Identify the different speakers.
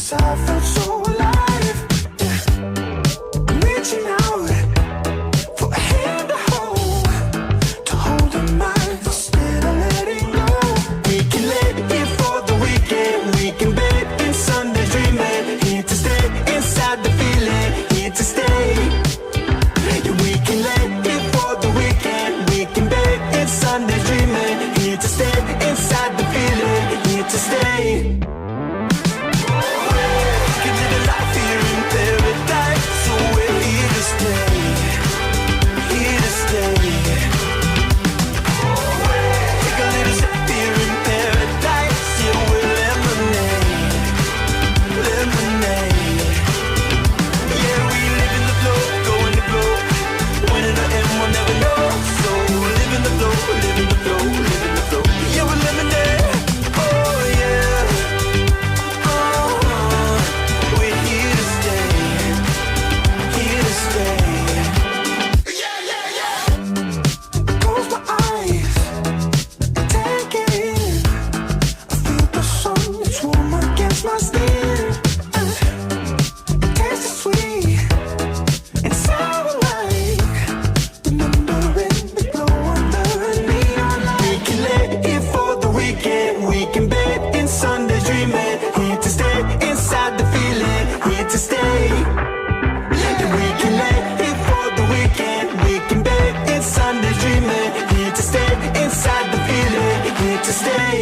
Speaker 1: 'cause I felt so alive. Yeah. I'm reaching out for a hand to hold in mine instead of letting go. We can let it for the weekend. We can bet in Sunday dreaming. Here to stay inside the feeling. Here to stay. Yeah, we can let it for the weekend. We can bet in Sunday dreaming. Here to stay inside the feeling. Here to stay. Can live a life here in paradise, so we're here to stay. Here to stay. Take a little sip here in paradise, yeah, we're lemonade, lemonade. Yeah, we live in the flow, go in the flow. When it'll end, we'll never know. So live in the flow, live in the flow, live in the flow. Yeah, we're lemonade. Oh yeah. We're here to stay. Here to stay. Yeah, yeah, yeah. Close my eyes, take it in. I feel the sun, it's warm against my skin. It tastes sweet and sour like. Remembering the glow under a neon light. We can let it for the weekend. We can bet in Sunday dreaming. Here to stay inside the feeling. Here to stay. Yeah, we can let it for the weekend. We can bet in Sunday dreaming. Here to stay inside the feeling. Here to stay.